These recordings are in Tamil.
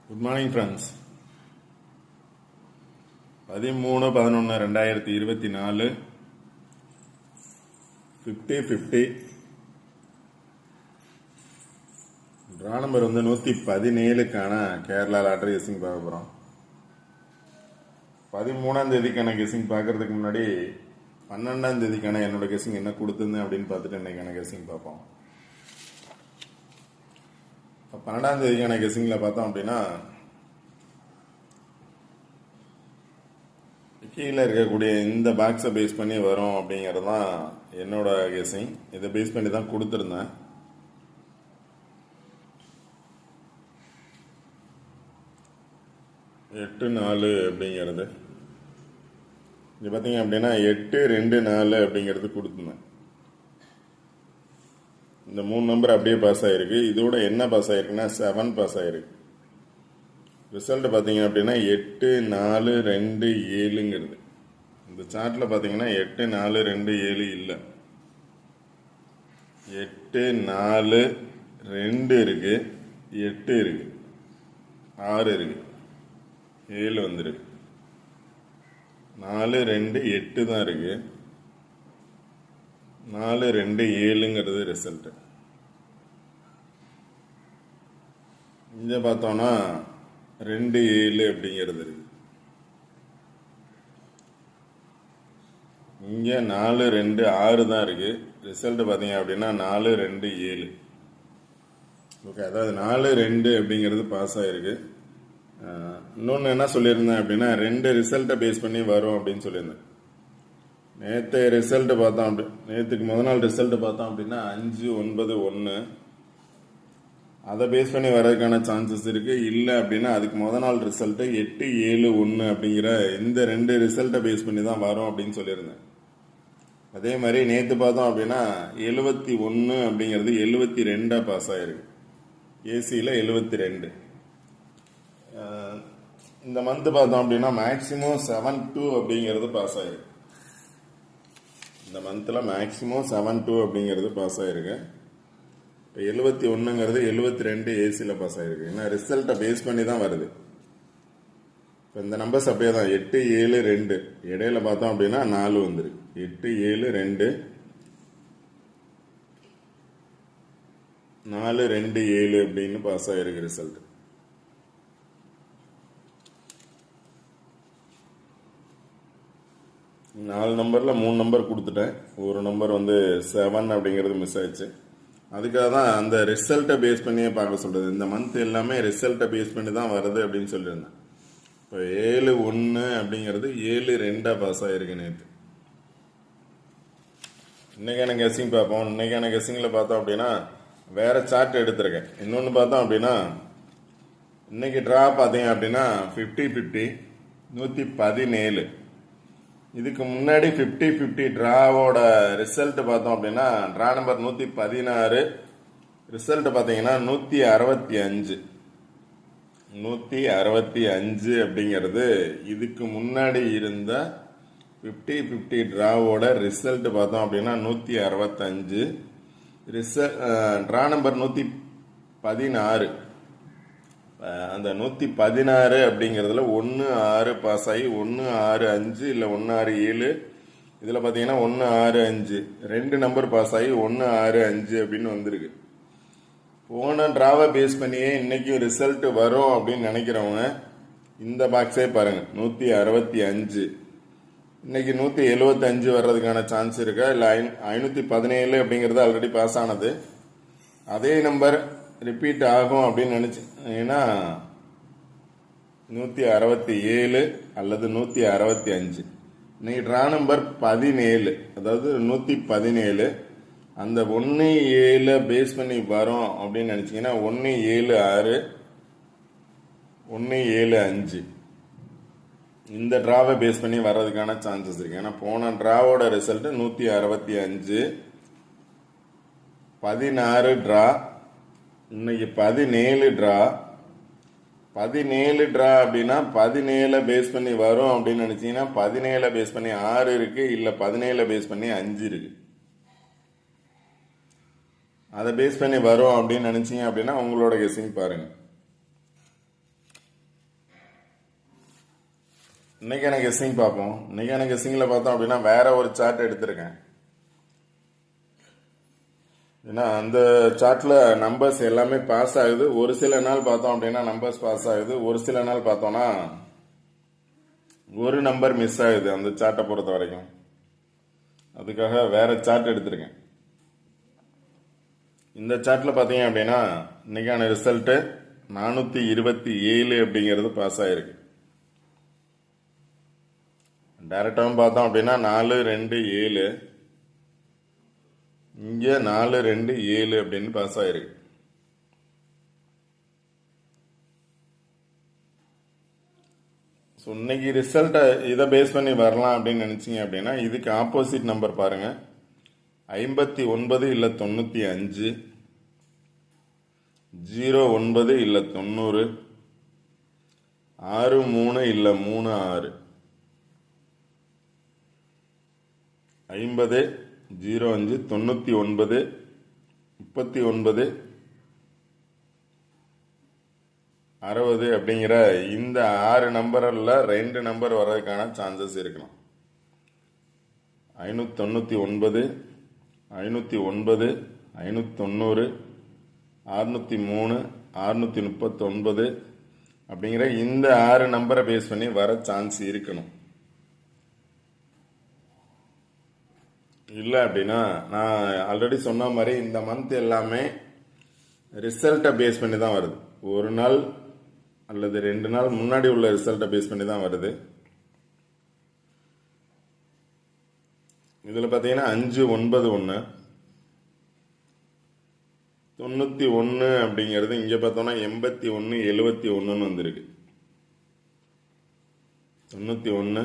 Good morning friends. 13/11/2024 50-50 draw number 117க்கான கேரளா லாட்டரி கெஸிங் பார்க்க போகிறோம். 13ஆம் தேதிக்கான கெஸிங் பார்க்கறதுக்கு முன்னாடி 12ஆம் தேதிக்கான என்னோட கெஸிங் என்ன கொடுத்துருந்தேன் அப்படின்னு பார்த்துட்டு இன்னைக்கான கெஸிங் பார்ப்போம். 12ஆம் தேதிக்கான கெஸிங்கில் பார்த்தோம் அப்படின்னா கீழே இருக்கக்கூடிய இந்த பாக்ஸை பேஸ் பண்ணி வரும் அப்படிங்கிறது தான் என்னோட கெஸிங். இதை பேஸ் பண்ணி தான் கொடுத்துருந்தேன். எட்டு 4 அப்படிங்கிறது இது பார்த்தீங்க அப்படின்னா 8-2-4 அப்படிங்கிறது கொடுத்துருந்தேன். இந்த 3 நம்பர் அப்படியே பாஸ் ஆகிருக்கு. இதோட என்ன பாஸ் ஆகிருக்குன்னா 7 பாஸ் ஆகிருக்கு. ரிசல்ட் பார்த்தீங்க அப்படின்னா 8-4-2-7ங்கிறது. இந்த சார்ட்டில் பார்த்தீங்கன்னா 8-4-2-7 இல்லை, 8-4-2 இருக்கு, 8 இருக்கு, 6 இருக்கு, 7 வந்துருக்கு. 4-2-8 தான் இருக்கு. 4-2-7ங்கிறது ரிசல்ட். இங்கே பார்த்தோம்னா 2-7 அப்படிங்கிறது இருக்கு. இங்கே 4-2-6 தான் இருக்கு. ரிசல்ட் பார்த்தீங்க அப்படின்னா 4-2-7. ஓகே, அதாவது 4-2 அப்படிங்கிறது பாஸ் ஆகிருக்கு. இன்னொன்று என்ன சொல்லியிருந்தேன் அப்படின்னா 2 ரிசல்ட்டை பேஸ் பண்ணி வரும் அப்படின்னு சொல்லியிருந்தேன். நேற்று ரிசல்ட் பார்த்தோம் நேற்றுக்கு முதல் நாள் ரிசல்ட் பார்த்தோம் அப்படின்னா 5-9-1. அதை பேஸ் பண்ணி வர்றதுக்கான சான்சஸ் இருக்கு. இல்லை அப்படின்னா அதுக்கு முதல் நாள் ரிசல்ட் 8-7-1 அப்படிங்கிற இந்த 2 ரிசல்ட்டை பேஸ் பண்ணி தான் வரும் அப்படின்னு சொல்லியிருந்தேன். அதே மாதிரி நேற்று பார்த்தோம் அப்படின்னா 71 அப்படிங்கிறது 72 பாஸ் ஆயிருக்கு. ஏசியில் 72. இந்த மந்த் பார்த்தோம் அப்படின்னா மேக்சிமம் 7-2 அப்படிங்கிறது பாஸ் ஆயிருக்கு. இந்த மந்தில் மேக்சிமம் 7-2 அப்படிங்கிறது பாஸ் ஆயிருக்கு. இப்போ 71ங்கிறது 72 ஏசியில் பாஸ் ஆயிருக்கு. ஏன்னா ரிசல்ட்டை பேஸ் பண்ணி தான் வருது. இப்போ இந்த நம்பர்ஸ் அப்படியே தான் 8-7-2 இடையில பார்த்தோம் அப்படின்னா 4 வந்துருக்கு. 8-7-2 4-2-7 அப்படின்னு பாஸ் ஆயிருக்கு ரிசல்ட். நாலு நம்பரில் 3 நம்பர் கொடுத்துட்டேன். ஒரு நம்பர் 7 அப்படிங்கிறது மிஸ் ஆயிடுச்சு. அதுக்காக தான் அந்த ரிசல்ட்டை பேஸ் பண்ணியே பார்க்க சொல்கிறது. இந்த மந்த் எல்லாமே ரிசல்ட்டை பேஸ் பண்ணி தான் வருது அப்படின்னு சொல்லியிருந்தேன். இப்போ 7-1 அப்படிங்கிறது 7-2 பாஸ் ஆகிருக்கு நேற்று. இன்னைக்கான கெஸிங் பார்ப்போம். இன்னைக்கான கெஸிங்கில் பார்த்தோம் அப்படின்னா வேற சார்ட் எடுத்திருக்கேன். இன்னொன்று பார்த்தோம் அப்படின்னா இன்னைக்கு ட்ரா பார்த்தீங்க அப்படின்னா 50-50 117. இதுக்கு முன்னாடி 50-50 ட்ராவோட ரிசல்ட் பார்த்தோம் அப்படின்னா ட்ரா நம்பர் 116, ரிசல்ட் பார்த்தீங்கன்னா 165. 165 அப்படிங்கிறது இதுக்கு முன்னாடி இருந்த 50-50 ட்ராவோட ரிசல்ட் பார்த்தோம் அப்படின்னா 165. Draw number 116. அந்த 116 அப்படிங்கிறதுல 1-6 பாஸ் ஆகி 1-6-5 இல்லை 1-6-7. இதில் பார்த்தீங்கன்னா 1-6-5 2 நம்பர் பாஸ் ஆகி 1-6-5 அப்படின்னு வந்திருக்கு. போன ட்ராவை பேஸ் பண்ணியே இன்னைக்கும் ரிசல்ட் வரும் அப்படின்னு நினைக்கிறவங்க இந்த பாக்ஸே பாருங்க. 165 இன்னைக்கு 175 வர்றதுக்கான சான்ஸ் இருக்கா? இல்லை 517 அப்படிங்கிறது ஆல்ரெடி பாஸ் ஆனது. அதே நம்பர் ரிப்பீட் ஆகும் அப்படின்னு நினைச்சீங்கன்னா 167 அல்லது 165. இன்னைக்கு ட்ரா நம்பர் 17, அதாவது 117. அந்த 1-7 பேஸ் பண்ணி வரும் அப்படின்னு நினைச்சீங்கன்னா 1-7-6 1-7-5 இந்த ட்ராவை பேஸ் பண்ணி வர்றதுக்கான சான்சஸ் இருக்கு. ஏன்னா போன ட்ராவோட ரிசல்ட் 165. 16 ட்ரா, இன்னைக்கு 17 ட்ரா. 17 ட்ரா அப்படின்னா 17 பேஸ் பண்ணி வரும் அப்படின்னு நினைச்சீங்கன்னா 17 பேஸ் பண்ணி 6 இருக்கு, இல்ல 17 பேஸ் பண்ணி 5 இருக்கு. அதை பேஸ் பண்ணி வரும் அப்படின்னு நினைச்சீங்க அப்படின்னா உங்களோட கெஸிங் பாருங்க. இன்னைக்கான கெஸ்ஸிங் பார்ப்போம். இன்னைக்கான கெஸ்ஸிங்கில் பார்த்தோம் அப்படின்னா வேற ஒரு சார்ட் எடுத்திருக்கேன். ஏன்னா அந்த சார்ட்டில் நம்பர்ஸ் எல்லாமே பாஸ் ஆகுது. ஒரு சில நாள் பார்த்தோம் அப்படின்னா நம்பர்ஸ் பாஸ் ஆகுது. ஒரு சில நாள் பார்த்தோம்னா ஒரு நம்பர் மிஸ் ஆகுது அந்த சார்ட்டை பொறுத்த வரைக்கும். அதுக்காக வேற சார்ட் எடுத்திருக்கேன். இந்த சார்ட்டில் பார்த்தீங்க அப்படின்னா இன்னைக்கான ரிசல்ட்டு 427 அப்படிங்கிறது பாஸ் ஆயிருக்கு. டைரக்டாகவும் பார்த்தோம் அப்படின்னா 4 2 7, இங்கே 4 2 7 அப்படின்னு பாஸ் ஆயிருக்கு. ஸோ இன்னைக்கு ரிசல்ட்டை இதை பேஸ் பண்ணி வரலாம் அப்படின்னு நினச்சிங்க அப்படின்னா இதுக்கு ஆப்போசிட் நம்பர் பாருங்க, 59 இல்லை 95, 09 இல்லை 90, 63 இல்லை 36, 50 05 99 39 60 அப்படிங்கிற இந்த 6 நம்பரில் 2 நம்பர் வர்றதுக்கான சான்சஸ் இருக்கலாம். 599, 509, 590, 603, 639 அப்படிங்கிற இந்த 6 நம்பரை பேஸ் பண்ணி வர சான்ஸ் இருக்கணும். இல்லை அப்படின்னா நான் ஆல்ரெடி சொன்ன மாதிரி இந்த மந்த் எல்லாமே ரிசல்ட்டை பேஸ் பண்ணி தான் வருது. ஒரு நாள் அல்லது 2 நாள் முன்னாடி உள்ள ரிசல்ட்டை பேஸ் பண்ணி தான் வருது. இதில் பார்த்தீங்கன்னா 591, 91 அப்படிங்கிறது இங்கே பார்த்தோம்னா 81 71 வந்திருக்கு. 91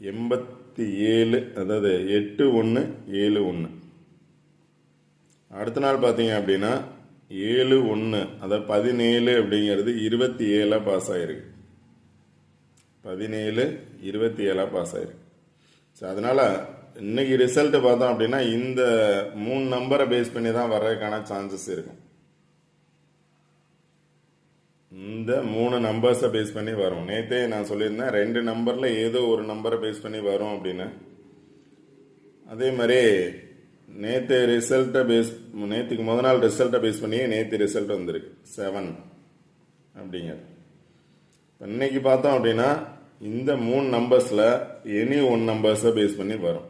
87, அதாவது 8171. அடுத்த நாள் பார்த்தீங்க அப்படின்னா 71, அதாவது 17 அப்படிங்கிறது 27 பாஸ் ஆயிருக்கு. 17 27 பாஸ் ஆயிருக்கு. ஸோ அதனால இன்னைக்கு ரிசல்ட் பார்த்தோம் அப்படின்னா இந்த 3 நம்பரை பேஸ் பண்ணி தான் வர்றதுக்கான சான்சஸ் இருக்கும். இந்த 3 நம்பர்ஸை பேஸ் பண்ணி வரும். நேற்றே நான் சொல்லியிருந்தேன் 2 நம்பரில் ஏதோ ஒரு நம்பரை பேஸ் பண்ணி வரும் அப்படின்னு. அதே மாதிரி நேற்றுக்கு முத நாள் ரிசல்ட்டை பேஸ் பண்ணியே நேற்று ரிசல்ட் வந்திருக்கு 7 அப்படிங்க. இன்னைக்கு பார்த்தோம் அப்படின்னா இந்த 3 நம்பர்ஸில் எனி 1 நம்பர்ஸை பேஸ் பண்ணி வரும்.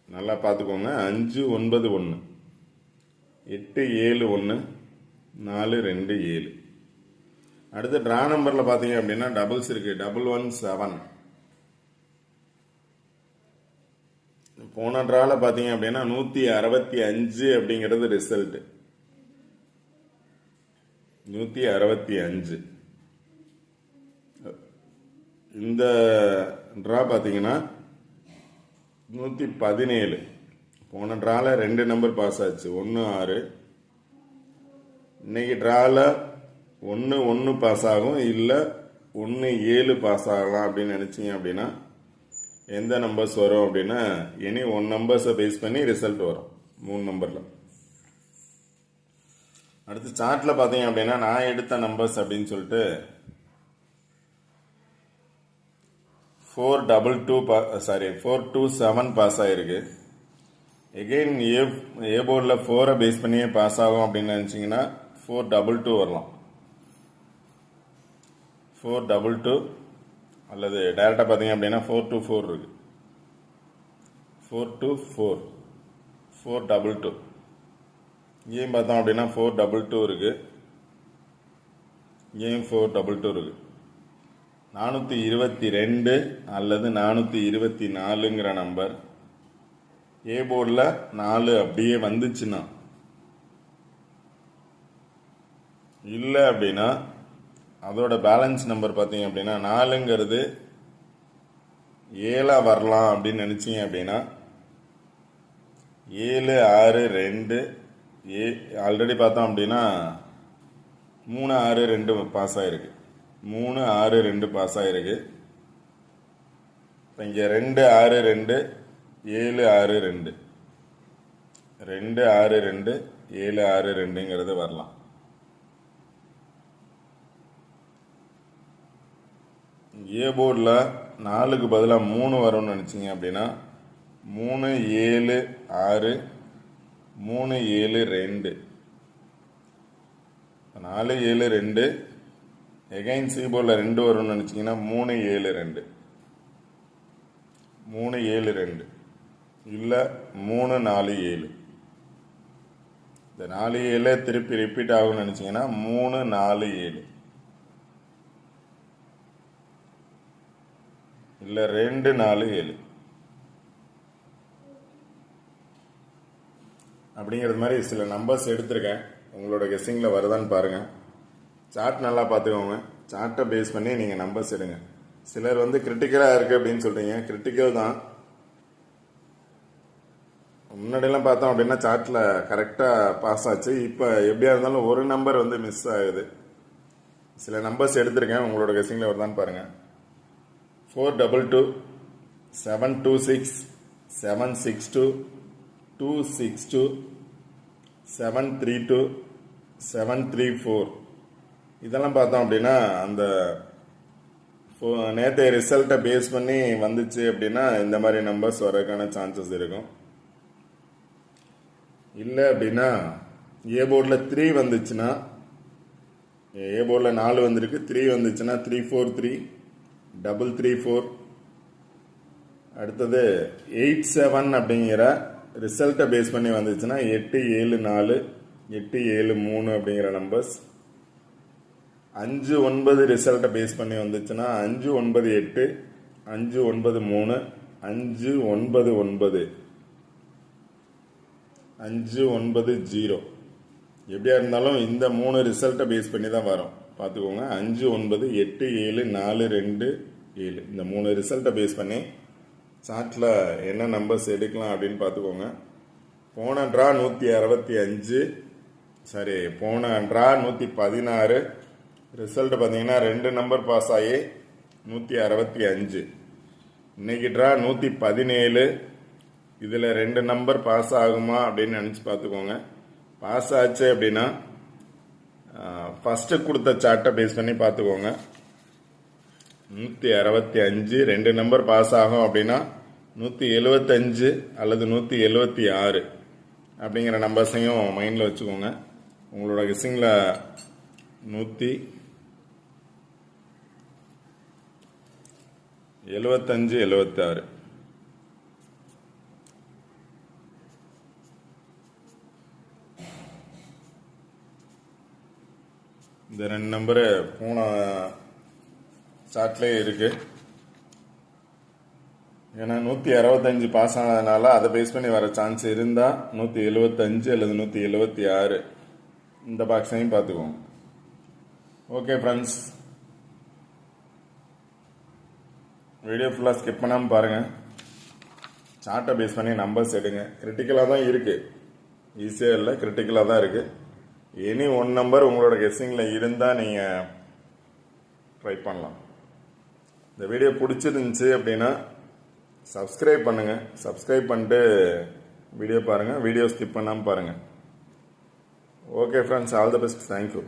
நல்லா பார்த்துக்கோங்க. 591, 871, 427. அடுத்து ட்ரா நம்பரில் பார்த்தீங்க அப்படின்னா டபுள்ஸ் இருக்கு. 117. போன ட்ராவில் பார்த்தீங்க அப்படின்னா 165 அப்படிங்கிறது ரிசல்ட். 165. இந்த ட்ரா பார்த்தீங்கன்னா 117. போன ட்ராவில் 2 நம்பர் பாஸ் ஆச்சு, 1 6. இன்னைக்கு ட்ராவில் 1 1 பாஸ் ஆகும், இல்லை 1 7 பாஸ் ஆகலாம் அப்படின்னு நினச்சிங்க அப்படின்னா எந்த நம்பர்ஸ் வரும் அப்படின்னா எனி 1 நம்பர்ஸை பேஸ் பண்ணி ரிசல்ட் வரும் 3 நம்பரில். அடுத்து சார்ட்டில் பார்த்தீங்க அப்படின்னா நான் எடுத்த நம்பர்ஸ் அப்படின்னு சொல்லிட்டு 427 பாஸ் ஆகிருக்கு. எகெயின் ஏ போர்டில் 4 பேஸ் பண்ணியே பாஸ் ஆகும் அப்படின்னு நினச்சிங்கன்னா 422 வரலாம். 422 அல்லது டைரெக்டாக பார்த்தீங்க அப்படின்னா 424 இருக்கு. 424, 422. இங்கேயும் பார்த்தோம் அப்படின்னா 422 இருக்கு. இங்கேயும் 422 இருக்கு. 422 அல்லது 424ங்கிற நம்பர் ஏ போர்டில் 4 அப்படியே வந்துச்சுன்னா, இல்லை அப்படின்னா அதோட பேலன்ஸ் நம்பர் பார்த்தீங்க அப்படின்னா 4ங்கிறது 7 வரலாம் அப்படின்னு நினச்சிங்க அப்படின்னா 7 6 2 ஆல்ரெடி பார்த்தோம் அப்படின்னா 3 6 2 பாஸ் ஆகிருக்கு. 3 6 2 பாஸ் ஆகிருக்கு. இப்போ இங்கே 2 6 2 7 6 2, 2 6 2 7 6 2ங்கிறது வரலாம். ஏ போர்டில் 4க்கு பதிலாக 3 வரும்னு நினச்சிங்க அப்படின்னா 3 7 6 3 7 2 4 7 2 எகைன் சி போர்டில் 2 வரும்னு நினச்சிங்கன்னா 3 7 2 3 7 2 இல்லை 3 4 7. இந்த 4 7 திருப்பி ரிப்பீட் ஆகும்னு நினச்சிங்கன்னா 3 4 7 இல்லை 2 4 7 அப்படிங்கிறது மாதிரி சில நம்பர்ஸ் எடுத்திருக்கேன். உங்களோட கெஸ்ஸிங்கில் வருதான்னு பாருங்கள். சார்ட் நல்லா பார்த்துக்கோங்க. சார்ட்டை பேஸ் பண்ணி நீங்கள் நம்பர்ஸ் எடுங்க. சிலர் வந்து கிரிட்டிக்கலாக இருக்குது அப்படின்னு சொல்கிறீங்க. கிரிட்டிக்கல் தான். முன்னாடியெல்லாம் பார்த்தோம் அப்படின்னா சார்ட்டில் கரெக்டாக பாஸ் ஆச்சு. இப்போ எப்படியா இருந்தாலும் ஒரு நம்பர் வந்து மிஸ் ஆகுது. சில நம்பர்ஸ் எடுத்திருக்கேன். உங்களோட கெஸ்ஸிங்கில் வருதான்னு பாருங்கள். 422 726 762 262 732 734 இதெல்லாம் பார்த்தோம் அப்படின்னா அந்த நேற்றைய ரிசல்ட்டை பேஸ் பண்ணி வந்துச்சு அப்படின்னா இந்த மாதிரி நம்பர்ஸ் வரதுக்கான சான்சஸ் இருக்கும். இல்லை அப்படின்னா ஏ போர்டில் 3 வந்துச்சுன்னா, ஏ போர்டில் 4 வந்திருக்கு, 3 வந்துச்சுன்னா 3 4 3 3 3 4. அடுத்தது 8 7 அப்படிங்கிற ரிசல்ட்டை பேஸ் பண்ணி வந்துச்சுன்னா 8 7 4 8 7 3 அப்படிங்கிற நம்பர்ஸ். 5 9 ரிசல்ட்டை பேஸ் பண்ணி வந்துச்சுன்னா 5 9 8 5 9 3 5 9 9 5 9 0. எப்படியா இருந்தாலும் இந்த 3 ரிசல்ட்டை பேஸ் பண்ணி தான் வரும். பார்த்துக்கோங்க. 5 9 8 7 4 2 7 இந்த 3 ரிசல்ட்டை பேஸ் பண்ணி சார்ட்டில் என்ன நம்பர்ஸ் எடுக்கலாம் அப்படின்னு பார்த்துக்கோங்க. போன ட்ரா 165, சரி போன ட்ரா 116. ரிசல்ட் பார்த்தீங்கன்னா 2 நம்பர் பாஸ் ஆகி 165. இன்னைக்கு ட்ரா 117. இதில் 2 நம்பர் பாஸ் ஆகுமா அப்படின்னு நினச்சி பார்த்துக்கோங்க. பாஸ் ஆச்சு அப்படின்னா ஃபஸ்ட்டு கொடுத்த சார்ட்டை பேஸ் பண்ணி பார்த்துக்கோங்க. 165 2 நம்பர் பாஸ் ஆகும் அப்படின்னா 175 அல்லது 176 அப்படிங்கிற நம்பர்ஸையும் மைண்டில் வச்சுக்கோங்க. உங்களோட கெஸ்ஸிங்கில் 175 76 இந்த 2 நம்பரு போன சார்ட்லேயே இருக்கு. ஏன்னா 165 பாஸ் ஆனதுனால அதை பேஸ் பண்ணி வர சான்ஸ் இருந்தால் 175 அல்லது 176 இந்த பாக்ஸையும் பார்த்துக்குவோம். ஓகே ஃப்ரெண்ட்ஸ், வீடியோ ஃபுல்லாக ஸ்கிப் பண்ணாமல் பாருங்கள். சார்ட்டை பேஸ் பண்ணி நம்பர்ஸ் எடுங்க. கிரிட்டிக்கலாக தான் இருக்குது, ஈஸியாக இல்லை, கிரிட்டிக்கலாக தான் இருக்குது. எனி 1 நம்பர் உங்களோட கெஸ்ஸிங்கில் இருந்தால் நீங்கள் ட்ரை பண்ணலாம். இந்த வீடியோ பிடிச்சிருந்துச்சு அப்படின்னா சப்ஸ்கிரைப் பண்ணுங்கள். சப்ஸ்கிரைப் பண்ணிட்டு வீடியோ பாருங்கள். வீடியோ ஸ்கிப் பண்ணாமல் பாருங்கள். Okay friends, all the best. Thank you.